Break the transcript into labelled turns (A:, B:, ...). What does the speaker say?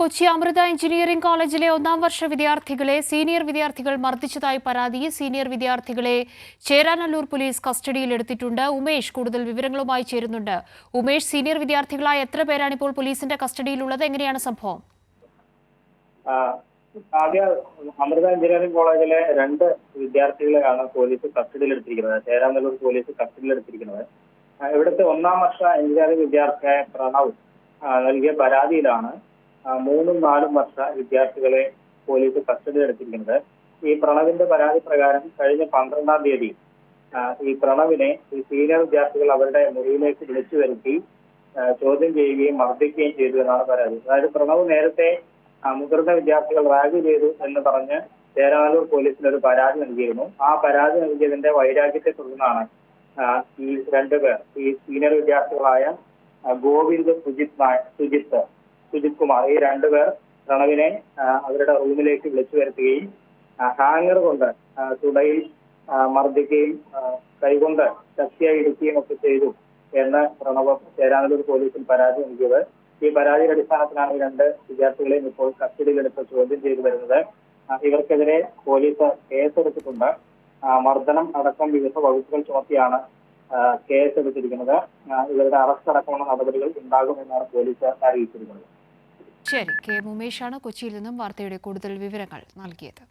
A: Kochi Amrita engineering കോളേജിലെ ഒന്നാം വർഷ വിദ്യാർത്ഥികളെ സീനിയർ വിദ്യാർത്ഥികൾ മർദ്ദിച്ചതായി പരാതി. സീനിയർ വിദ്യാർത്ഥികളെ ചേരാനല്ലൂർ പോലീസ് കസ്റ്റഡിയിലെടുത്തിട്ടുണ്ട്. ഉമേഷ് കൂടുതൽ വിവരങ്ങളുമായി ചേരുന്നുണ്ട്. ഉമേഷ്, സീനിയർ വിദ്യാർത്ഥികളായ എത്ര പേരാണ് ഇപ്പോൾ പോലീസിന്റെ കസ്റ്റഡിയിലുള്ളത്? എങ്ങനെയാണ് സംഭവം?
B: ആദ്യ അമൃത എഞ്ചിനീയറിംഗ് കോളേജിലെ 2 വിദ്യാർത്ഥികളെയാണ് പോലീസ് കസ്റ്റഡിയിലെടുത്തിരിക്കുന്നത്. ചേരാനല്ലൂർ പോലീസ് കസ്റ്റഡിയിലെടുത്തിരിക്കുന്നത്. ഇവിടുത്തെ ഒന്നാം വർഷ എഞ്ചിനീയറിംഗ് വിദ്യാർത്ഥിയായ പ്രണവ് നൽകിയ പരാതിയിലാണ് 3ഉം 4ഉം വർഷ വിദ്യാർത്ഥികളെ പോലീസ് കസ്റ്റഡിയിലെടുത്തിരിക്കുന്നത്. ഈ പ്രണവിന്റെ പരാതി പ്രകാരം കഴിഞ്ഞ 12-ാം തീയതി ഈ പ്രണവിനെ ഈ സീനിയർ വിദ്യാർത്ഥികൾ അവരുടെ മുറിയിലേക്ക് വിളിച്ചു വരുത്തി ചോദ്യം ചെയ്യുകയും മർദ്ദിക്കുകയും ചെയ്തു എന്നാണ് പരാതി. അതായത് പ്രണവ് നേരത്തെ മുതിർന്ന വിദ്യാർത്ഥികൾ റാഗ് ചെയ്തു എന്ന് പറഞ്ഞ് ചേരാനല്ലൂർ പോലീസിന് ഒരു പരാതി നൽകിയിരുന്നു. ആ പരാതി നൽകിയതിന്റെ വൈരാഗ്യത്തെ തുടർന്നാണ് ഈ 2 പേർ, ഈ സീനിയർ വിദ്യാർത്ഥികളായ ഗോവിന്ദ്, സുജിത് കുമാർ, ഈ 2 പേർ പ്രണവിനെ അവരുടെ റൂമിലേക്ക് വിളിച്ചു വരുത്തുകയും ഹാങ്ങർ കൊണ്ട് തുടയിൽ മർദ്ദിക്കുകയും കൈകൊണ്ട് ശക്തിയായി ഇടിക്കുകയും ഒക്കെ ചെയ്തു എന്ന് പ്രണവ് ചേരാനല്ലൂർ പോലീസിൽ പരാതി നൽകിയത്. ഈ പരാതിയുടെ അടിസ്ഥാനത്തിലാണ് ഈ 2 വിദ്യാർത്ഥികളെയും ഇപ്പോൾ കസ്റ്റഡിയിലെടുത്ത് ചോദ്യം ചെയ്തു വരുന്നത്. ഇവർക്കെതിരെ പോലീസ് കേസെടുത്തിട്ടുണ്ട്. മർദ്ദനം അടക്കം വിവിധ വകുപ്പുകൾ ചുമത്തിയാണ് കേസെടുത്തിരിക്കുന്നത്. ഇവരുടെ അറസ്റ്റ് അടക്കമുള്ള നടപടികൾ ഉണ്ടാകുമെന്നാണ് പോലീസ് അറിയിച്ചിരിക്കുന്നത്.
A: ശരി, കെ ഉമേഷാണ് കൊച്ചിയിൽ നിന്നും വാർത്തയുടെ കൂടുതൽ വിവരങ്ങൾ നൽകിയത്.